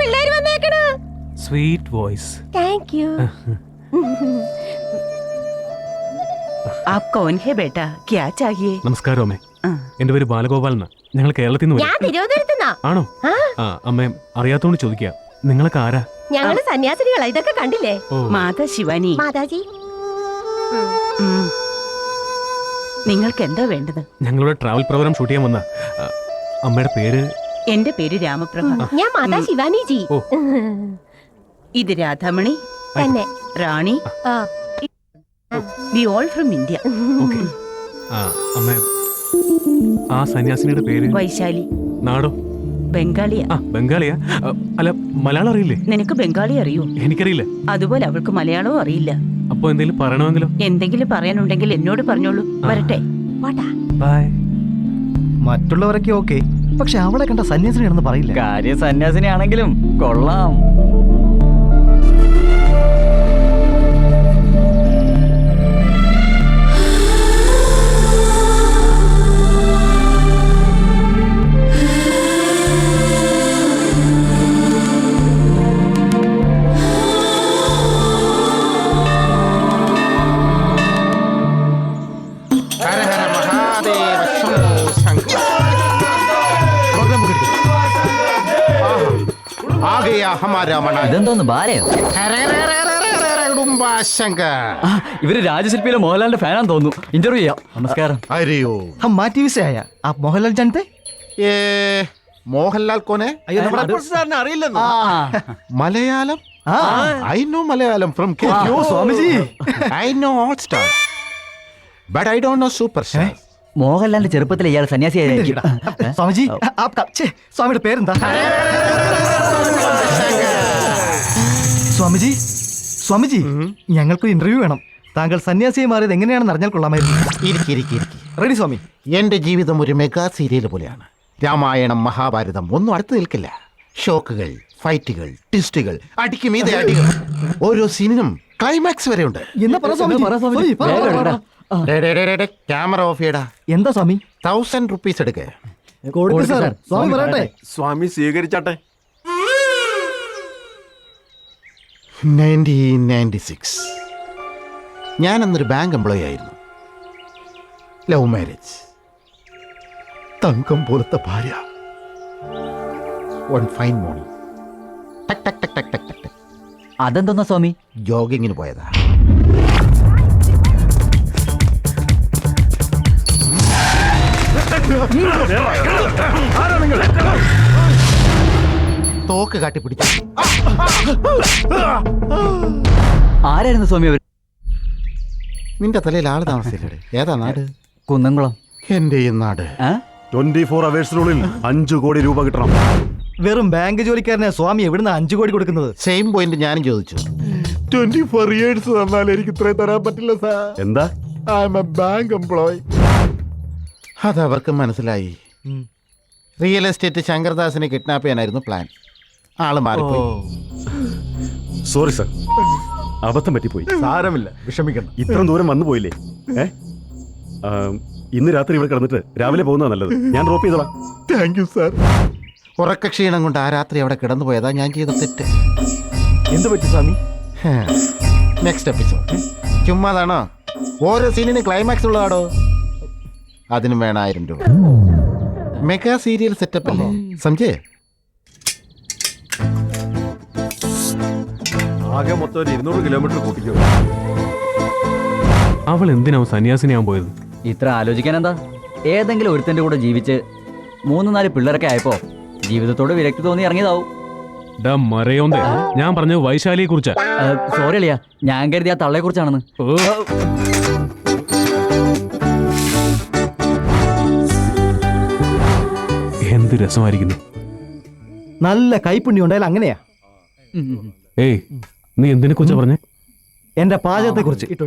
പിള്ളേര് വന്നേക്കണ്. Sweet voice. Thank you. आप कौन है बेटा? क्या चाहिए? നമസ്കാരം അമ്മേ. എന്റെ പേര് ബാലഗോപാൽ എന്നാ. ഞങ്ങൾ കേരളത്തിൽ നിന്ന് ഞാൻ തിരുവനന്തപുരത്തുനിന്നാ. ആണോ? ആ അമ്മേ, അറിയാത്തോണ്ട് ചോദിക്കുക. നിങ്ങളൊക്കെ ആരാ? ഞങ്ങള് സന്യാസിനികളാ. ഇതൊക്കെ കണ്ടില്ലേ? മാതാ ശിവാനി. മാതാജി, നിങ്ങൾക്ക് എന്താ വേണ്ടത്? ഞങ്ങളുടെ ട്രാവൽ പ്രോഗ്രാം ഷൂട്ട് ചെയ്യാൻ വന്ന. അമ്മയുടെ പേര്? എന്റെ പേര് രാമപ്രഭ. ഞാൻ മാതാ ശിവാനി ജി. ഇത് രാധാമണി തന്നെ. Rani. We all from India. Okay. അമ്മേ, ആ സന്യാസിനിയുടെ പേര്? വൈശാലി. നാടോ? ബംഗാളിയാ. ബംഗാളിയാ? അല്ല, മലയാളം അറിയില്ലേ? നിനക്ക് ബംഗാളി അറിയൂ? എനിക്കറിയില്ല. അതുപോലെ അവൾക്ക് മലയാളവും അറിയില്ല. അപ്പൊ എന്തെങ്കിലും പറയണമെങ്കിലോ? എന്തെങ്കിലും പറയാനുണ്ടെങ്കിൽ എന്നോട് പറഞ്ഞോളൂ. വരട്ടെ. ബൈ. മറ്റുള്ളവരൊക്കെ ഓക്കെ, പക്ഷെ അവളെ കണ്ട സന്യാസിനിയാണെന്ന് പറയില്ല. കാര്യം സന്യാസിനിയാണെങ്കിലും കൊള്ളാം. ഇതെന്തോന്ന് ബാലയോ? ഇവര് രാജശില്പിയിലെ മോഹൻലാലിന്റെ ഫാനാന്ന് തോന്നുന്നു. ഇന്റർവ്യൂ ചെയ്യാം. നമസ്കാരം. अरे हम माँ टीवी से आया. आप मोहनलाल जानते? ये मोहनलाल कौन है? Malayalam? I know Malayalam from KG. Swami ji. I know all stars, but I don't know superstar. മോഹൻലാലിന്റെ ചെറുപ്പത്തിൽ ഇയാൾ സന്യാസിയായിരിക്കും. സ്വാമിജി, സ്വാമിയുടെ പേരെന്താ? സ്വാമിജി, സ്വാമിജി, ഞങ്ങൾക്ക് ഇന്റർവ്യൂ വേണം. താങ്കൾ സന്യാസിയെ മാറിയത് എങ്ങനെയാണെന്ന് അറിഞ്ഞാൽ കൊള്ളാമായിരുന്നു. റെഡി സ്വാമി. എന്റെ ജീവിതം ഒരു മെഗാ സീരിയൽ പോലെയാണ്. രാമായണം, മഹാഭാരതം ഒന്നും അടുത്ത് നിൽക്കില്ല. ഷോക്കുകൾ, ഫൈറ്റുകൾ, ട്വിസ്റ്റുകൾ, അടിക്കും മീതെ അടികൾ. ഓരോ സീനിനും ക്ലൈമാക്സ് വരെ ഉണ്ട്. ക്യാമറ ഓഫ് ചെയ്യടാ. എന്താ സ്വാമി? 1000 rupees എടുക്ക. സ്വാമി പറയട്ടെ. സ്വാമി സ്വീകരിച്ചാട്ടെ. 1996 ഞാൻ അന്നൊരു ബാങ്ക് എംപ്ലോയി ആയിരുന്നു. Love marriage. തങ്കം പോലത്തെ ഭാര്യ. വൺ ഫൈൻ മോർണിംഗ് ടക് ടക് ടക് ടക് ടക് ടക് ടക്. അതെന്തോന്നാ സ്വാമി? ജോഗിങ്ങിന് പോയതാ. തോക്ക് കാട്ടി പിടിച്ചു. ആരായിരുന്നു സ്വാമി അവർ? നിന്റെ തലയിൽ ആള് താമസിച്ചില്ലേ? ഏതാ നാട്? കുന്നംകുളം. എന്റെ ഈ നാട് 24 hours-നുള്ളിൽ 5 കോടി രൂപ കിട്ടണം. വെറും ബാങ്ക് ജോലിക്കാരനെ സ്വാമി എവിടുന്ന് 5 കോടി കൊടുക്കുന്നത്? സെയിം പോയിന്റ് ഞാനും ചോദിച്ചു. 24 years തന്നാൽ എനിക്ക് ഇത്രയും തരാൻ പറ്റില്ല സാർ. എന്താ? I M A bank employee. അതവർക്ക് മനസ്സിലായി. റിയൽ എസ്റ്റേറ്റ് ശങ്കർദാസിനെ കിഡ്നാപ്പ് ചെയ്യാനായിരുന്നു പ്ലാൻ. ആള് മാറിപ്പോയി. സോറി സർ, അബദ്ധം പറ്റിപ്പോയി. സാരമില്ല, വിഷമിക്കണം. ഇത്ര ദൂരം വന്നു പോയില്ലേ? ഇന്ന് രാത്രി ഇവിടെ കിടന്നിട്ട് രാവിലെ പോകുന്നതാ നല്ലത്. ഞാൻ ഡ്രോപ്പ് ചെയ്തോളാം. Thank you sir. ഉറക്ക ക്ഷീണം കൊണ്ട് ആ രാത്രി അവിടെ കിടന്നു പോയതാ ഞാൻ ചെയ്ത തെറ്റ്. എന്ത് പറ്റി സ്വാമി? Next episode. ചുമ്മാതാണോ? ഓരോ സീനിന് ക്ലൈമാക്സ് ഉള്ളതാടോ. അതിനും വേണം 1000 രൂപ. മെഗാ സീരിയൽ സെറ്റപ്പ് അല്ലേ, സംജയ്? ആകെ മൊത്തം 200 കിലോമീറ്റർ കൂട്ടിക്കോ. അവൾ എന്തിനാവും സന്യാസിനിയാവാൻ പോയത്? ഇത്ര ആലോചിക്കാൻ എന്താ? ഏതെങ്കിലും ഒരുത്തന്റെ കൂടെ ജീവിച്ച് 3-4 പിള്ളേരൊക്കെ ആയപ്പോ ജീവിതത്തോട് വിരക്തി തോന്നി ഇറങ്ങിയതാവും. മറയോന്തേ, ഞാൻ പറഞ്ഞത് വൈശാലിയെ കുറിച്ചാ. സോറി അളിയാ, ഞാൻ കരുതി ആ തള്ളയെ കുറിച്ചാണെന്ന്. എന്ത് രസമായിരിക്കുന്നു. നല്ല കൈപ്പുണ്യം ഉണ്ടായാലും അങ്ങനെയാ. ഏയ്, നീ എന്തിനെ കുറിച്ചാ പറഞ്ഞേ? എന്റെ പാചകത്തെ കുറിച്ച്. ഇട്ടോ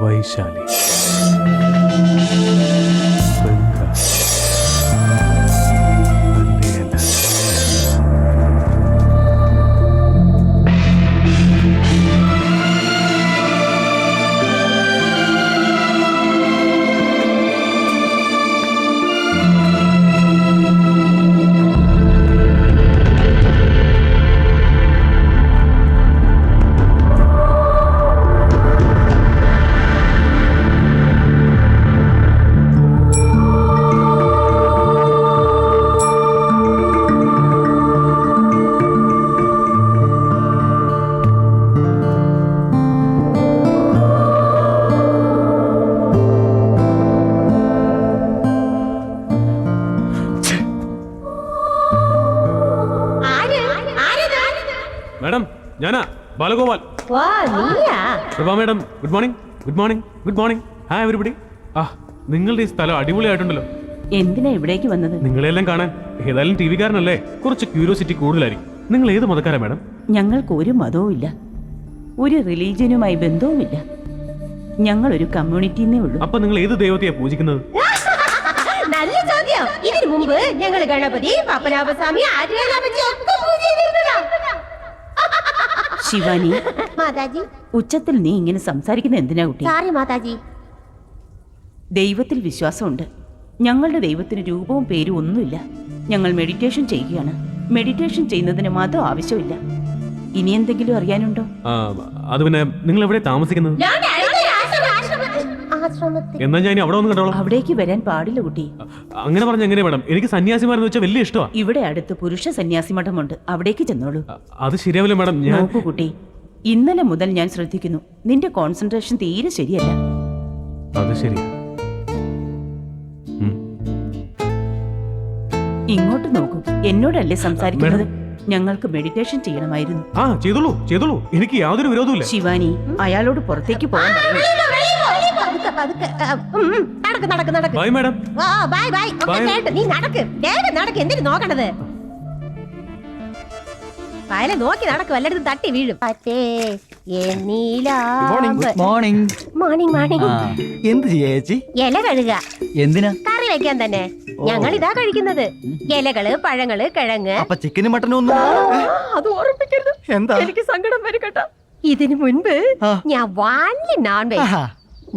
വൈശാലി. ഞാനാ ബാലഗോപാൽ. വാ നീയാ. Prabha madam, good morning. Good morning. Good morning. Hi everybody. ആ, നിങ്ങളുടെ ഈ സ്ഥലം അടിപൊളിയായിട്ടുണ്ടല്ലോ. എന്തിനാ ഇവിടേക്ക് വന്നത്? നിങ്ങളെല്ലാം കാണാൻ. ഏതായാലും ടി വിക്കാരനല്ലേ, കുറച്ച് ക്യൂരിയോസിറ്റി കൂടുതലായിരിക്കും. നിങ്ങൾ ഏത് മതക്കാരാ മാഡം? ഞങ്ങൾക്ക് ഒരു മതവും ഇല്ല, ഒരു റിലീജിയനുമായി ബന്ധവുമില്ല. ഞങ്ങൾ ഒരു കമ്മ്യൂണിറ്റിന്നേ ഉള്ളൂ. അപ്പൊ നിങ്ങൾ ഏത് ദൈവത്തെയാ പൂജിക്കുന്നത്? നല്ല ചോദ്യം. ഇതിനു മുമ്പ് ഞങ്ങൾ ഗണപതി, പപ്പനാഭസ്വാമി, ആര്യനാഭജി ഒക്കെ പൂജ ചെയ്തിരുന്നതാ. ശിവാനി, മാതാജി ഉച്ചത്തിൽ നീ ഇങ്ങനെ സംസാരിക്കുന്ന എന്തിനാ കുട്ടി? സോറി മാതാജി. ദൈവത്തിൽ വിശ്വാസമുണ്ട്. ഞങ്ങളുടെ ദൈവത്തിന് രൂപവും പേരും ഒന്നുമില്ല. ഞങ്ങൾ മെഡിറ്റേഷൻ ചെയ്യുകയാണ്. മെഡിറ്റേഷൻ ചെയ്യുന്നതിന് മതം ആവശ്യമില്ല. ഇനി എന്തെങ്കിലും അറിയാനുണ്ടോ? അത് പിന്നെ നിങ്ങൾ എവിടെ താമസിക്കുന്നത്? ആശ്രമത്തിൽ. എന്നാ ഞാൻ ഇനി അവിടെ ഒന്ന് കണ്ടോളാം. അവിടേക്ക് വരാൻ പാടില്ല കുട്ടി. അങ്ങനെ പറഞ്ഞ എങ്ങനെയാ മാഡം? എനിക്ക് സന്യാസിമാരെന്ന് വെച്ചാൽ വലിയ ഇഷ്ടമാണ്. ഇവിടെ അടുത്ത് പുരുഷ സന്യാസി മഠമുണ്ട്, അവിടേക്ക് ചെന്നോളൂ. അത് ശരിയാവില്ല മാഡം. ഞാൻ നോക്കൂ കുട്ടി, ഇന്നലെ മുതൽ ഞാൻ ശ്രദ്ധിക്കുന്നു, നിന്റെ കോൺസെൻട്രേഷൻ തീരെ ശരിയല്ല. അത് ശരി. ഇങ്ങോട്ട് നോക്കൂ, എന്നോടല്ലേ സംസാരിക്കുന്നത്? ഞങ്ങൾക്ക് മെഡിറ്റേഷൻ ചെയ്യണമായിരുന്നു. ആ, ചെയ്തോളൂ ചെയ്തോളൂ, എനിക്ക് യാതൊരു വിരോധമില്ല. ശിവാനി, അയാളോട് പുറത്തേക്ക് പോകാൻ പറയൂ. പതുക്കെ, പതുക്കെ. നടക്ക് നടക്ക് നടക്ക്. Bye madam. ആ, ബൈ ബൈ. Okay Bye. കേട്ട് നീ നടക്ക്, വേഗം നടക്ക്. എന്തിനു നോക്കണത്? വയലെ നോക്കി നടക്ക്, വല്ലയിടത്തും തട്ടി വീഴും. Good morning. Morning morning. എന്ത് ചെയ്യാ ചേച്ചി? ഇല കഴുക, എന്തിനാ? കറി വെക്കാൻ തന്നെ. ഞങ്ങൾ ഇതാ കഴിക്കുന്നത്. ഇലകള്, പഴങ്ങള്, കിഴങ്ങ്. അപ്പൊ ചിക്കനും മട്ടനും ഒന്നും അത് ഓർമ്മിക്കരുത്, എന്താ? എനിക്ക് സങ്കടം വരും കേട്ടോ. ഇതിനു മുൻപ് ആ. ഞാൻ വാങ്ങി നോൺ വെജ്. ആഹാ.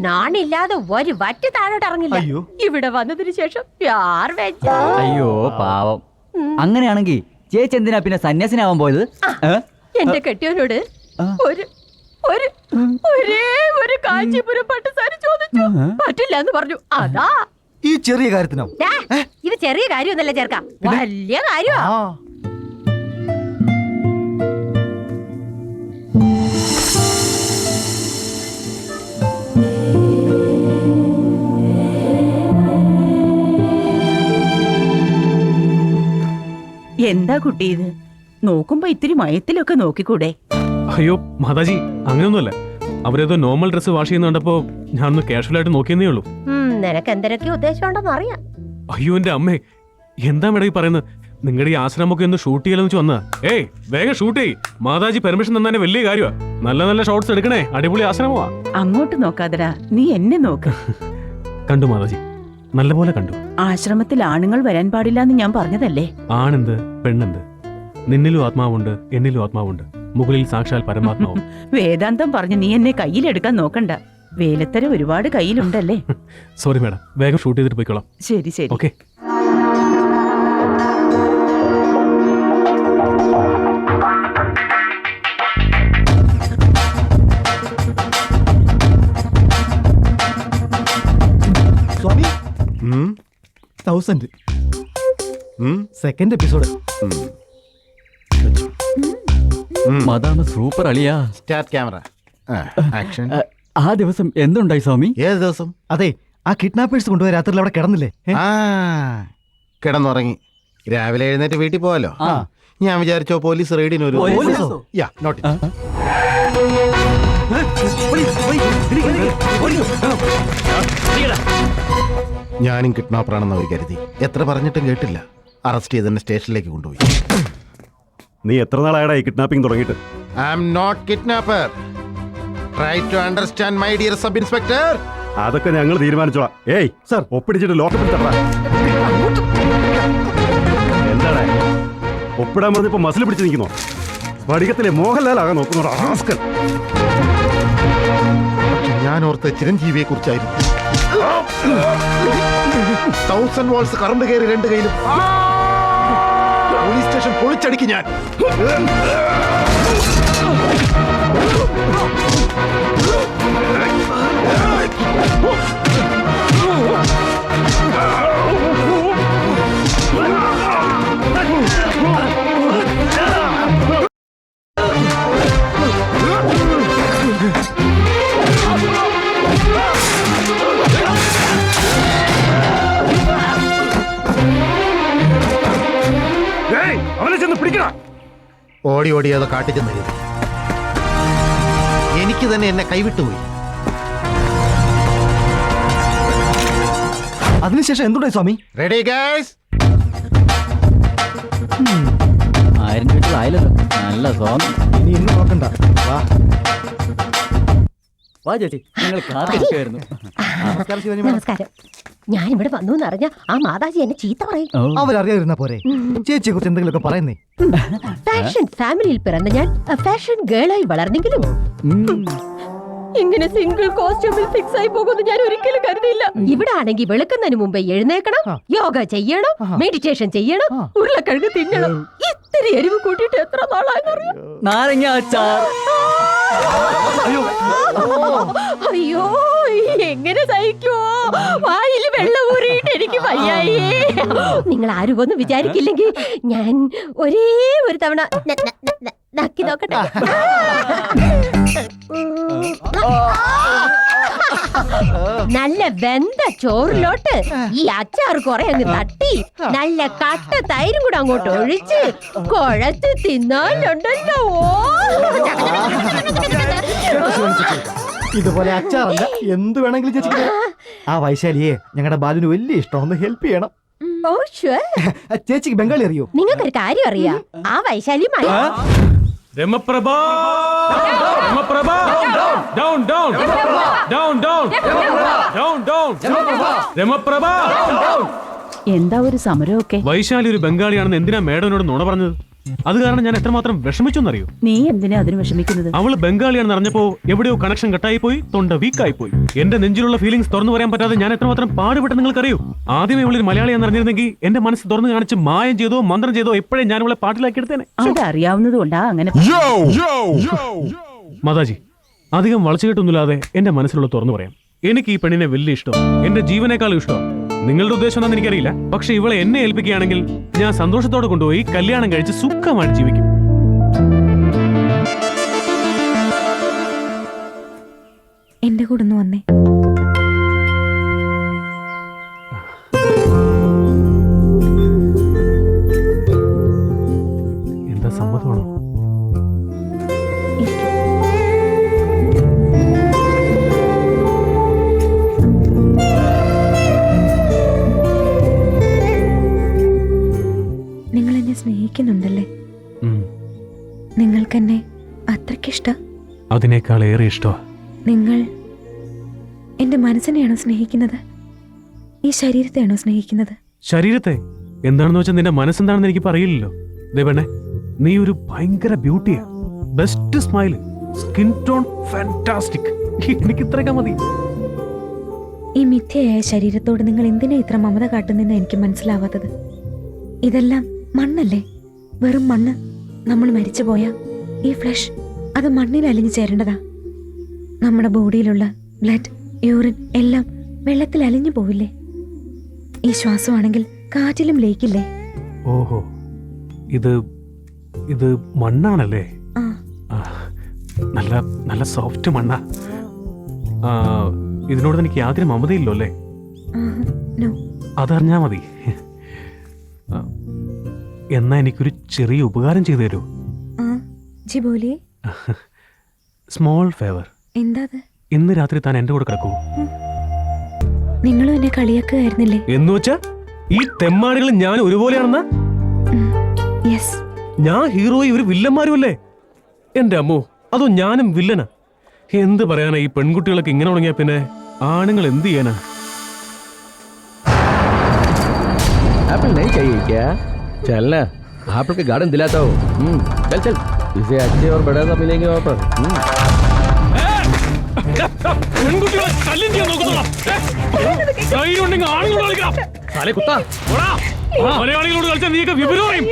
നാണില്ലാതെ ഒരു വറ്റ് താഴോട്ട് ഇറങ്ങില്ല. അയ്യോ. ഇവിടെ വന്നതിന് ശേഷം പ്യാർ വെച്ച്. അയ്യോ പാവം. അങ്ങനെയാണെങ്കിൽ ചേച്ചി എന്തിനാ പിന്നെ സന്യാസിനാവാൻ പോയത്? എന്റെ കെട്ടിയവനോട് ഒരു ഒരു ഒരേ ഒരു കാഞ്ചീപുരം പട്ടുസാരി ചോദിച്ചു. പറ്റില്ല എന്ന് പറഞ്ഞു. അതാ. ഈ ചെറിയ കാര്യത്തിനോ? ദാ, ഇത് ചെറിയ കാര്യമൊന്നല്ല ചേർക്കാം, വലിയ കാര്യമാ. ആ. എന്താ കുട്ടി ഇത്? നോക്കുമ്പോ ഇത്തിരി മയത്തിലൊക്കെ നോക്കിക്കൂടെ? അയ്യോ മാതാജി, അങ്ങനെയൊന്നുമല്ല. അവരേതോ നോർമൽ ഡ്രസ്സ് വാഷ് ചെയ്യുന്ന കണ്ടപ്പോ ഞാനൊന്ന് കാഷ്വൽ ആയിട്ട് നോക്കിയെന്നേ ഉള്ളൂ. നിനക്ക് എന്തൊക്കെ ഉദ്ദേശം ഉണ്ടെന്ന് അറിയാം. അയ്യോ എന്റെ അമ്മേ, എന്താ മേഡം ഈ പറയുന്നത്? നിങ്ങളുടെ ഈ ആശ്രമമൊക്കെ ഒന്ന് ഷൂട്ട് ചെയ്യാലെന്ന് വെച്ച് വന്നാ. ഏയ് വേഗം ഷൂട്ട് ചെയ്യ്. മാതാജി പെർമിഷൻ തന്നെ വലിയ കാര്യമാ. നല്ല നല്ല ഷോട്ട്സ് എടുക്കണേ. അടിപൊളി ആശ്രമമാ. അങ്ങോട്ട് നോക്കാതടാ, നീ എന്നെ നോക്ക്. കണ്ടു മാതാജി, നല്ലപോലെ കണ്ടു. ആശ്രമത്തിൽ ആണുങ്ങൾ വരാൻ പാടില്ല എന്ന് ഞാൻ പറഞ്ഞതല്ലേ? ആണെന്ത് പെണ്ണെന്ത്, നിന്നിലും ആത്മാവുണ്ട്, എന്നിലും ആത്മാവുണ്ട്, മുകളിൽ സാക്ഷാൽ പരമാത്മാവും. വേദാന്തം പറഞ്ഞ് നീ എന്നെ കയ്യിലെടുക്കാൻ നോക്കണ്ട. വേലത്തരം ഒരുപാട് കയ്യിലുണ്ടല്ലേ. സോറി മാഡം, വേഗം ഷൂട്ട് ചെയ്തിട്ട് പോയിക്കോളാം. ശരി ശരി. ഓക്കെ. സ്വാമി, ഉം, 1000 ഉം, സെക്കൻഡ് എപ്പിസോഡ്. ഉം. അതാണ് സൂപ്പർ അളിയാ. Start camera action. ആ ദിവസം എന്തുണ്ടായി സ്വാമി? ഏത് ദിവസം? അതെ, ആ കിഡ്നാപ്പേഴ്സ് കൊണ്ടുപോയി രാത്രിയിൽ അവിടെ കിടന്നില്ലേ? ആ, കിടന്നുറങ്ങി. രാവിലെ എഴുന്നേറ്റ് വീട്ടിൽ പോവാലോ. ആ. ഞാൻ വിചാരിച്ചോ പോലീസ് റെയ്ഡിന് ഒരു പോലീസോ? യാ നോട്ട് ഞാനും കിഡ്നാപ്പറാണെന്ന് അവർ കരുതി. എത്ര പറഞ്ഞിട്ടും കേട്ടില്ല. അറസ്റ്റ് ചെയ്ത് എന്നെ സ്റ്റേഷനിലേക്ക് കൊണ്ടുപോയി. നീ എത്ര നാളായടാ ഈ കിഡ്നാപ്പിംഗ് തുടങ്ങിയിട്ട്? I am not kidnapper. Try to understand my dear sub inspector. അതൊക്കെ ഞങ്ങൾ തീരുമാനിച്ചോളാം. ഏയ് സർ, ഒപ്പിടിച്ചിട്ട് ലോക്കപ്പിൽ തട്ടാ. എന്താടാ ഒപ്പിടാൻ പറഞ്ഞപ്പോ മസിൽ പിടിച്ച് നിൽക്കുന്നോ? സ്ഫടികത്തിലെ മോഹൻലാൽ ആകാൻ നോക്കുന്നോടാ റാസ്കൽ. ഞാൻ ഓർത്ത ചിരഞ്ജീവിയെ കുറിച്ചായിരുന്നു. 1000 വാൾസ് കറണ്ട് കയറി 2 കയ്യിലും. പോലീസ് സ്റ്റേഷൻ പൊളിച്ചടിക്ക് ഞാൻ. അവനെ ചെന്ന് പിടിക്കടാ. ഓടി ഓടി അത് കാട്ടിൽ ചെന്ന് കയറി. വഴിക്ക് തന്നെ എന്നെ കൈവിട്ടുപോയി. അതിനുശേഷം എന്തുണ്ടായി സ്വാമി? Ready guys? 1000 രൂപ ആയില്ലല്ലോ. നല്ല സ്വാമി. ഇനി ഇന്ന് നോക്കണ്ട. വാ. വാ ചേച്ചി, നിങ്ങൾ കാത്തിരിക്കുമായിരുന്നു. നമസ്കാരം ശിവാനി മാഡം. നമസ്കാരം. ഞാൻ ഇവിടെ വന്നു എന്നറിഞ്ഞ ആ മാതാജി എന്നെ ചീത്ത പറയും. അവരറിയാതിരുന്ന പോരെ. ചേച്ചിയെ കുറിച്ച് എന്തെങ്കിലുമൊക്കെ പറയുന്നേ. ഫാഷൻ ഫാമിലിയിൽ പിറന്ന ഞാൻ ഫാഷൻ ഗേളായി വളർന്നെങ്കിലും ഇങ്ങനെ സിംഗിൾ കോസ്റ്റ്യൂമിൽ ഫിക്സ് ആയി പോകുമെന്ന് ഞാൻ ഒരിക്കലും കരുതിയില്ല. ഇവിടെ ആണെങ്കിൽ വെളുക്കുന്നതിന് മുമ്പേ എഴുന്നേക്കണം, യോഗ ചെയ്യണം, മെഡിറ്റേഷൻ ചെയ്യണം, ഉരുളക്കിഴങ്ങ് തിന്നണം. ഇത്തിരി എരിവ് കൂട്ടിയിട്ട് എത്ര നാളായെന്നറിയാം. നാരങ്ങ അച്ചാർ. അയ്യോ, എങ്ങനെ സഹിക്കുവോ? വായിൽ വെള്ളം ഊറിയിട്ട് എനിക്ക് വയ്യായേ. നിങ്ങൾ ആരും ഒന്നും വിചാരിക്കില്ലെങ്കിൽ ഞാൻ ഒരേ ഒരു തവണ നക്കി നോക്കട്ടെ. നല്ല വെന്ത ചോറിലോട്ട് ഈ അച്ചാർ കുറെ അങ്ങ് തട്ടി നല്ല കട്ട തൈരും കൂടെ അങ്ങോട്ട് ഒഴിച്ച് കുഴച്ച് തിന്നാലുണ്ടല്ലോ. ഇതുപോലെ അച്ചാറല്ല എന്ത് വേണമെങ്കിലും ചേച്ചി. ആ വൈശാലിയെ ഞങ്ങളുടെ ബാലുവിന് വലിയ ഇഷ്ടം. ഒന്ന് ഹെൽപ്പ് ചെയ്യണം. Oh sure. ചേച്ചിക്ക് ബംഗാളി അറിയോ? നിങ്ങൾക്കൊരു കാര്യം അറിയാം, ആ Vaishali Ramaprabha, Ramaprabha, down down down down down down Ramaprabha. എന്താ ഒരു സമരമൊക്കെ? വൈശാലി ഒരു ബംഗാളിയാണെന്ന് എന്തിനാ മേഡനോട് നുണ പറഞ്ഞത്? അത് കാരണം ഞാൻ എത്രമാത്രം വിഷമിച്ചു എന്നറിയോ? നീ എന്തിനാ അതിന് വിഷമിക്കുന്നത്? അവള് ബംഗാളിയാണെന്ന് അറിഞ്ഞപ്പോ എവിടെയോ കണക്ഷൻ കട്ടായി പോയി, തൊണ്ട വീക്കായി പോയി. എന്റെ നെഞ്ചിലുള്ള ഫീലിംഗ്സ് തുറന്നു പറയാൻ പറ്റാതെ ഞാൻ എത്രമാത്രം പാടുപെട്ട് നിങ്ങൾക്കറിയോ? ആദ്യമേ ഇവളൊരു മലയാളിയാണെന്ന് അറിഞ്ഞിരുന്നെങ്കിൽ എന്റെ മനസ്സ് തുറന്നു കാണിച്ച് മായം ചെയ്തോ മന്ത്രം ചെയ്തോ എപ്പോഴേ ഞാൻ ഇവളെ പാട്ടിലാക്കി എടുത്തേനെ. അതറിയാവുന്നത് കൊണ്ടാ അങ്ങനെ. മാതാജി, അധികം വളച്ചുകെട്ടൊന്നുമില്ലാതെ എന്റെ മനസ്സിലുള്ള തുറന്നു പറയാം. എനിക്ക് ഈ പെണ്ണിനെ വലിയ ഇഷ്ടം, എന്റെ ജീവനേക്കാളും ഇഷ്ടം. നിങ്ങളുടെ ഉദ്ദേശം എന്താണെന്ന് എനിക്കറിയില്ല, പക്ഷെ ഇവളെ എന്നെ ഏൽപ്പിക്കുകയാണെങ്കിൽ ഞാൻ സന്തോഷത്തോടെ കൊണ്ടുപോയി കല്യാണം കഴിച്ച് സുഖമായിട്ട് ജീവിക്കും. എന്റെ കൂടെ ഒന്ന് വന്നേ. എന്താ സമ്മതമാണോ? നിങ്ങൾ എന്നെ സ്നേഹിക്കുന്നുണ്ടല്ലേ? നിങ്ങൾക്കെന്നെ അത്രയ്ക്കിഷ്ട? അതിനേക്കാൾ ഏറെ ഇഷ്ടമാ. നിങ്ങൾ എന്റെ മനസ്സിനെയാണോ സ്നേഹിക്കുന്നത്? ഈ ശരീരത്തെയാണോ സ്നേഹിക്കുന്നത്? ശരീരത്തെ എന്താണെന്ന് വെച്ചാൽ നിന്റെ മനസ്സെന്താണെന്ന് എനിക്ക് പറയില്ലല്ലോ. ദേവണ്ണെ, നീ ഒരു ഭയങ്കര ബ്യൂട്ടിയാ. Best smile, skin tone fantastic. എനിക്ക് ഇത്രയൊക്കെ മതി. ഈ മിഥ്യയായ ശരീരത്തോട് നിങ്ങൾ എന്തിനാ ഇത്ര മമത കാട്ടുന്നെന്ന് എനിക്ക് മനസ്സിലാവാത്തത്. ഇതെല്ലാം മണ്ണല്ലേ, വെറും മണ്ണ്. നമ്മൾ മരിച്ചു പോയാ ഈ ഫ്ലഷ് അത് മണ്ണിൽ അലിഞ്ഞു ചേരേണ്ടതാ. നമ്മുടെ ബോഡിയിലുള്ള ബ്ലഡ്, യൂറിൻ എല്ലാം വെള്ളത്തിൽ അലിഞ്ഞു പോവില്ലേ? ഈ ശ്വാസമാണെങ്കിൽ കാറ്റിലും ലയിക്കില്ലേ? ഓഹോ, ഇത് ഇത് മണ്ണാണല്ലേ? ആ, നല്ല നല്ല സോഫ്റ്റ് മണ്ണാ. ഇതിനോട് എനിക്ക് യാതൊരു മമതയില്ലോ അല്ലേ? നോ. അതറിഞ്ഞാ മതി. എന്നാ എനിക്കൊരു ചെറിയ ഉപകാരം ചെയ്തു തരൂ? ജി ബോലിയേ. Small favour. എന്താ അത്? ഇന്ന് രാത്രി താൻ എന്റെ കൂടെ കിടക്കൂ. നിങ്ങളും എന്നെ കളിയാക്കുകയായിരുന്നില്ലേ? എന്ന് വെച്ചാ ഈ തെമ്മാടികൾ ഞാൻ ഒരുപോലെയാണെന്നാ? യെസ്. ഞാൻ ഹീറോയും ഒരു വില്ലന്മാരും അല്ലേ? എന്റെ അമ്മോ, അതോ ഞാനും വില്ലനാ? എന്ത് പറയാനാ, ഈ പെൺകുട്ടികളൊക്കെ ഇങ്ങനെ ഉണങ്ങിയാ പിന്നെ ആണുങ്ങൾ എന്ത് ചെയ്യാനാ? एप्पल नहीं चाहिए क्या? चल ना, एप्पल के गार्डन दिलाता हूँ. चल चल, इसे अच्छे और बड़ा सा मिलेंगे वहाँ पर. മലയാളികളോട് കളിച്ചാൽ നീയൊക്കെ വിവരം പറയും.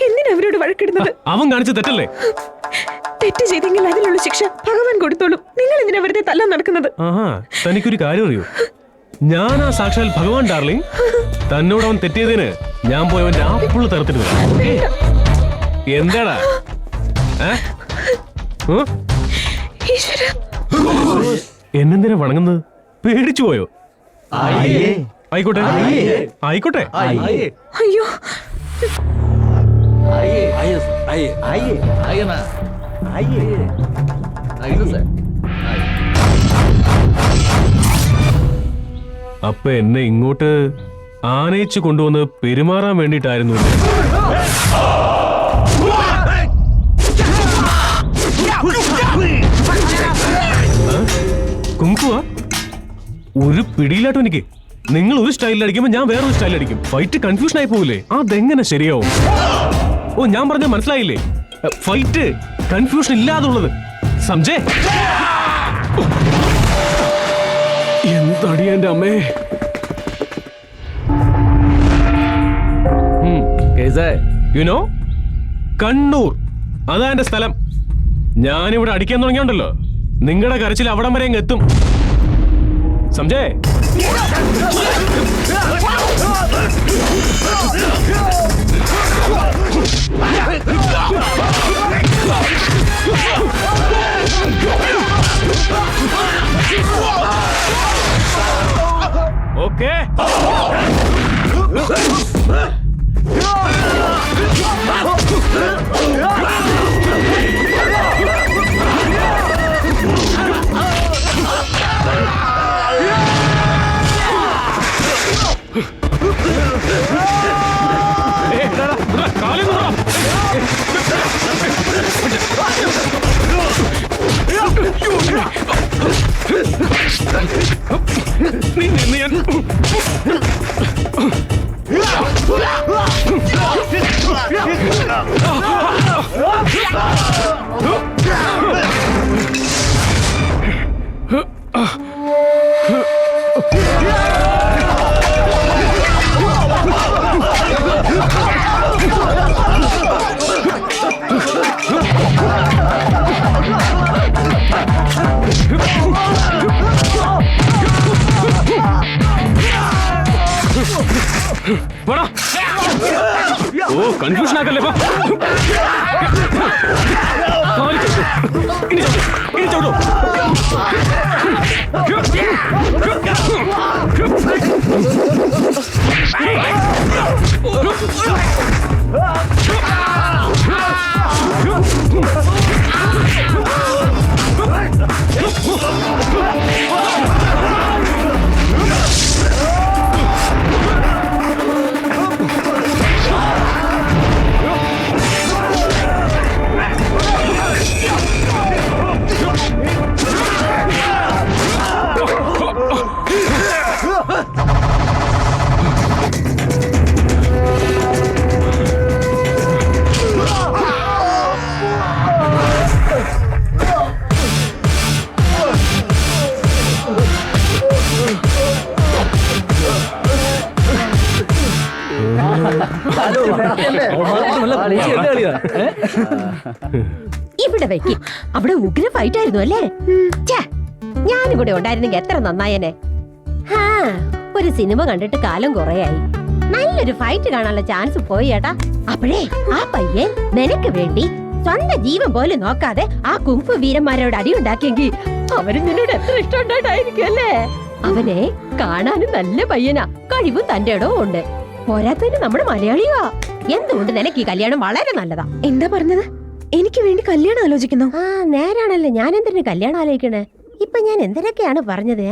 എന്തിനാ അവരോട് വഴക്കിടുന്നത്? അവൻ കാണിച്ച തെറ്റല്ലേ? തെറ്റ് ചെയ്തെങ്കിൽ അതിനുള്ള ശിക്ഷ ഭഗവാൻ കൊടുത്തോളും. നിങ്ങൾ എന്തിനാ വെറുതെ തല്ലാൻ നടക്കുന്നത്? ആഹാ, തനിക്കൊരു കാര്യം അറിയോ? ഞാനാ സാക്ഷാൽ ഭഗവാൻ ഡാർലിംഗ്. തന്നോട് അവൻ തെറ്റിയതിന് ഞാൻ പോയി അവന്റെ ആപ്പിള് തരത്തിട്ട് വരാം. എന്താടാ? എന്നെന്തിനാ വണങ്ങുന്നത്? പേടിച്ചു പോയോ? ആയിക്കോട്ടെ ആയിക്കോട്ടെ. അയ്യോ, आइए आइए आइए आइए आइए ना आइए आइए सर അപ്പൊ എന്നെ ഇങ്ങോട്ട് ആനയിച്ചു കൊണ്ടുവന്ന് പെരുമാറാൻ വേണ്ടിട്ടായിരുന്നു. കുങ്കുവാ ഒരു പിടിയിലാട്ടോ എനിക്ക്. നിങ്ങൾ ഒരു സ്റ്റൈലിൽ അടിക്കുമ്പോൾ ഞാൻ വേറൊരു സ്റ്റൈലിൽ അടിക്കും. ഫൈറ്റ് കൺഫ്യൂഷൻ ആയി പോവില്ലേ? അതെങ്ങനെ ശരിയാവും? ഓ ഞാൻ പറഞ്ഞ മനസ്സിലായില്ലേ? ഫൈറ്റ് കൺഫ്യൂഷൻ ഇല്ലാതുള്ളത് സംജയ്. എന്താടി എന്റെ അമ്മേ. कैसा है യുനോ കണ്ണൂർ അതാ എന്റെ സ്ഥലം. ഞാനിവിടെ അടിക്കാൻ തുടങ്ങിയുണ്ടല്ലോ നിങ്ങളുടെ കരച്ചിൽ അവിടം വരെ അങ്ങ് എത്തും. സംജയ് ഓക്കേ. ഓ കൺഫ്യൂഷൻ ആക്കല്ലേ. ഇനി ചവിട്ടോ. ഇവിടെ വെക്ക്. അവിടെ ഉഗ്ര ഫൈറ്റ് ആയിരുന്നു അല്ലേ? ഞാനും കൂടെ ഉണ്ടായിരുന്നെങ്കിൽ എത്ര നന്നായനെ. ഒരു സിനിമ കണ്ടിട്ട് കാലം കുറയായി. നല്ലൊരു ഫൈറ്റ് കാണാനുള്ള ചാൻസ് പോയി ഏട്ടാ. അപ്പോഴേ ആ പയ്യൻ നിനക്ക് വേണ്ടി സ്വന്തം ജീവൻ പോലും നോക്കാതെ ആ കുംഫു വീരന്മാരോട് അടിയുണ്ടാക്കിയെങ്കിൽ അവര് നിന്നോട് എത്ര ഇഷ്ടമുണ്ടായിട്ടായിരിക്കും അല്ലേ? അവനെ കാണാനും നല്ല പയ്യനാ, കഴിവും തന്റെ ഇടവും ഉണ്ട്. പോരാത്തതിന് നമ്മുടെ മലയാളിയാ. എന്തുകൊണ്ട് നിനക്ക് ഈ കല്യാണം വളരെ നല്ലതാ. എന്താ പറഞ്ഞത്? എനിക്ക് വേണ്ടി കല്യാണം ആലോചിക്കുന്നു? നേരാണല്ലേ. ഞാൻ എന്തിനു കല്യാണം ആലോചിക്കണേ? ഇപ്പൊ ഞാൻ എന്തിനൊക്കെയാണ് പറഞ്ഞത്?